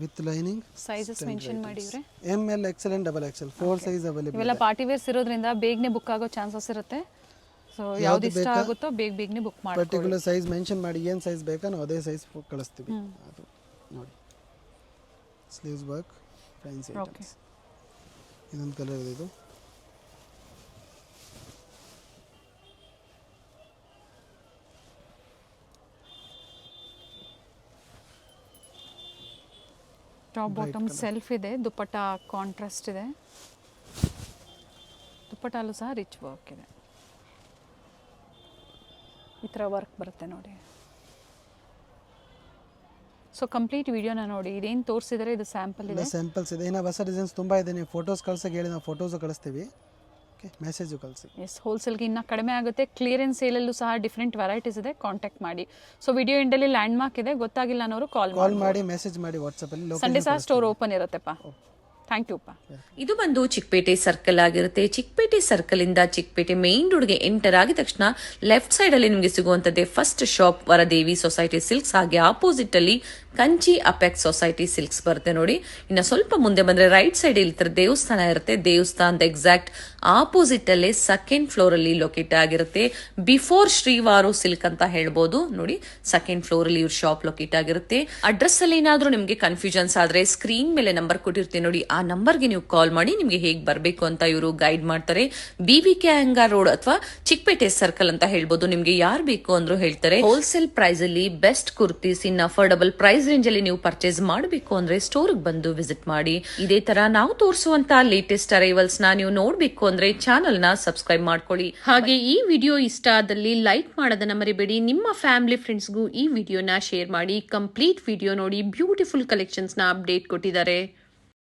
with lining. Sizes mention ಮಾಡಿದ್ರೆ ML, XL and XXL 4 size available. ಇವೆಲ್ಲ ಪಾರ್ಟಿ ವೇರ್ಸ್ ಇರೋದ್ರಿಂದ ಬೇಗನೆ ಬುಕ್ ಆಗೋ ಚಾನ್ಸಸ್ ಇರುತ್ತೆ. ಸೊ ಯಾವ್ದು ಇಷ್ಟ ಆಗುತ್ತೋ ಬೇಗನೆ ಬುಕ್ ಮಾಡಿ. ಪರ್ಟಿಕ್ಯುಲರ್ ಸೈಜ್ ಮೆನ್ಷನ್ ಮಾಡಿ, ಏನು ಸೈಜ್ ಬೇಕಾ ನಾವು ಅದೇ ಸೈಜ್ ಕಳಿಸ್ತೀವಿ. ಅದು ನೋಡಿ, ಸ್ಲೀವ್ಸ್ ವರ್ಕ್, ಫ್ಯಾನ್ಸಿ ಐಟಮ್ಸ್. ಇದೊಂದು ಕಲರ್ ಇದೆ, ಇದು ಟಾಪ್ ಬಾಟಮ್ ಸೆಲ್ಫ್ ಇದೆ. ದುಪ್ಪಟ್ಟ ಕಾಂಟ್ರಾಸ್ಟ್ ಇದೆ. ದುಪ್ಪಟ್ಟಲ್ಲೂ ಸಹ ರಿಚ್ ವರ್ಕ್ ಇದೆ. ಈ ಥರ ವರ್ಕ್ ಬರುತ್ತೆ ನೋಡಿ. ಸೊ ಕಂಪ್ಲೀಟ್ ವಿಡಿಯೋನ ನೋಡಿ. ಇದೇನು ತೋರಿಸಿದರೆ ಇದು ಸ್ಯಾಂಪಲ್ ಇದೆ, ಸ್ಯಾಂಪಲ್ಸ್ ಇದೆ. ಇನ್ನು ಹೊಸ ಡಿಸೈನ್ಸ್ ತುಂಬ ಇದೆ. ನೀವು ಫೋಟೋಸ್ ಕಳ್ಸಕ್ಕೆ ಹೇಳಿ, ನಾವು ಫೋಟೋಸು ಕಳಿಸ್ತೀವಿ. ಓಕೆ, ಮೆಸೇಜು ಕಳಿಸಿ. ಎಸ್, ಹೋಲ್ಸೇಲ್ಗೆ ಇನ್ನೂ ಕಡಿಮೆ ಆಗುತ್ತೆ. ಕ್ಲಿಯರೆನ್ಸ್ ಸೇಲಲ್ಲೂ ಸಹ ಡಿಫ್ರೆಂಟ್ ವೆರೈಟೀಸ್ ಇದೆ, ಕಾಂಟ್ಯಾಕ್ಟ್ ಮಾಡಿ. ಸೊ ವಿಡಿಯೋ ಎಂಡಲ್ಲಿ ಲ್ಯಾಂಡ್ ಮಾರ್ಕ್ ಇದೆ, ಗೊತ್ತಾಗಿಲ್ಲ ಅನ್ನೋರು ಕಾಲ್ ಮಾಡಿ, ಮೆಸೇಜ್ ಮಾಡಿ ವಾಟ್ಸಪ್ಪಲ್ಲಿ. ಸಂಡೇ ಸಹ ಸ್ಟೋರ್ ಓಪನ್ ಇರುತ್ತೆಪ್ಪ. Thank you. ಇದು ಬಂದು ಚಿಕ್ಕಪೇಟೆ ಸರ್ಕಲ್ ಆಗಿರುತ್ತೆ. ಚಿಕ್ಕಪೇಟೆ ಸರ್ಕಲ್ ಇಂದ ಚಿಕ್ಕಪೇಟೆ ಮೇನ್ ರೋಡ್ಗೆ ಎಂಟರ್ ಆಗಿದ ತಕ್ಷಣ ಲೆಫ್ಟ್ ಸೈಡ್ ಅಲ್ಲಿ ನಿಮಗೆ ಸಿಗುವಂತದ್ದೇ first shop Varadevi society silks. ಹಾಗೆ ಆಪೋಸಿಟ್ ಅಲ್ಲಿ ಕಂಚಿ ಅಪೆಕ್ಸ್ ಸೊಸೈಟಿ ಸಿಲ್ಕ್ಸ್ ಬರುತ್ತೆ ನೋಡಿ. ಇನ್ನು ಸ್ವಲ್ಪ ಮುಂದೆ ಬಂದ್ರೆ ರೈಟ್ ಸೈಡ್ ಇಲ್ಲಿ ದೇವಸ್ಥಾನ ಇರುತ್ತೆ. ದೇವಸ್ಥಾನದ ಎಕ್ಸಾಕ್ಟ್ ಆಪೋಸಿಟ್ ಅಲ್ಲೇ ಸೆಕೆಂಡ್ ಫ್ಲೋರ್ ಅಲ್ಲಿ ಲೊಕೇಟ್ ಆಗಿರುತ್ತೆ. ಬಿಫೋರ್ ಶ್ರೀವಾರು ಸಿಲ್ಕ್ ಅಂತ ಹೇಳ್ಬೋದು ನೋಡಿ. ಸೆಕೆಂಡ್ ಫ್ಲೋರ್ ಅಲ್ಲಿ ಇವ್ರ ಶಾಪ್ ಲೊಕೇಟ್ ಆಗಿರುತ್ತೆ. ಅಡ್ರೆಸ್ ಅಲ್ಲಿ ಏನಾದ್ರೂ ನಿಮ್ಗೆ ಕನ್ಫ್ಯೂಷನ್ಸ್ ಆದ್ರೆ ಸ್ಕ್ರೀನ್ ಮೇಲೆ ನಂಬರ್ ಕೊಟ್ಟಿರ್ತೀನಿ ನೋಡಿ, ಆ ನಂಬರ್ಗೆ ನೀವು ಕಾಲ್ ಮಾಡಿ ನಿಮ್ಗೆ ಹೇಗ್ ಬರ್ಬೇಕು ಅಂತ ಇವರು ಗೈಡ್ ಮಾಡ್ತಾರೆ. BBK ಅಯ್ಯಂಗಾರ್ ರೋಡ್ ಅಥವಾ ಚಿಕ್ಕಪೇಟೆ ಸರ್ಕಲ್ ಅಂತ ಹೇಳ್ಬೋದು. ನಿಮ್ಗೆ ಯಾರು ಬೇಕು ಅಂದ್ರೂ ಹೇಳ್ತಾರೆ. ಹೋಲ್ಸೇಲ್ ಪ್ರೈಸ್ ಅಲ್ಲಿ ಬೆಸ್ಟ್ ಕುರ್ತೀಸ್ ಇನ್ ಅಫೋರ್ಡಬಲ್ ಪ್ರೈಸ್ ರೇಂಜ್ ಅಲ್ಲಿ ನೀವು ಪರ್ಚೇಸ್ ಮಾಡಬೇಕು ಅಂದ್ರೆ ಸ್ಟೋರ್ ಬಂದು ವಿಸಿಟ್ ಮಾಡಿ. ಇದೇ ತರ ನಾವು ತೋರಿಸುವಂತ ಲೇಟೆಸ್ಟ್ ಅರೈವಲ್ಸ್ ನ ನೀವು ನೋಡ್ಬೇಕು ಅಂದ್ರೆ ಚಾನಲ್ ನ ಸಬ್ಸ್ಕ್ರೈಬ್ ಮಾಡ್ಕೊಳ್ಳಿ. ಹಾಗೆ ಈ ವಿಡಿಯೋ ಇಷ್ಟ ಆದಲ್ಲಿ ಲೈಕ್ ಮಾಡೋದನ್ನ ಮರಿಬೇಡಿ. ನಿಮ್ಮ ಫ್ಯಾಮಿಲಿ ಫ್ರೆಂಡ್ಸ್ಗೂ ಈ ವಿಡಿಯೋನ ಶೇರ್ ಮಾಡಿ. ಕಂಪ್ಲೀಟ್ ವಿಡಿಯೋ ನೋಡಿ ಬ್ಯೂಟಿಫುಲ್ ಕಲೆಕ್ಷನ್ಸ್ ನ ಅಪ್ಡೇಟ್ ಕೊಟ್ಟಿದ್ದಾರೆ.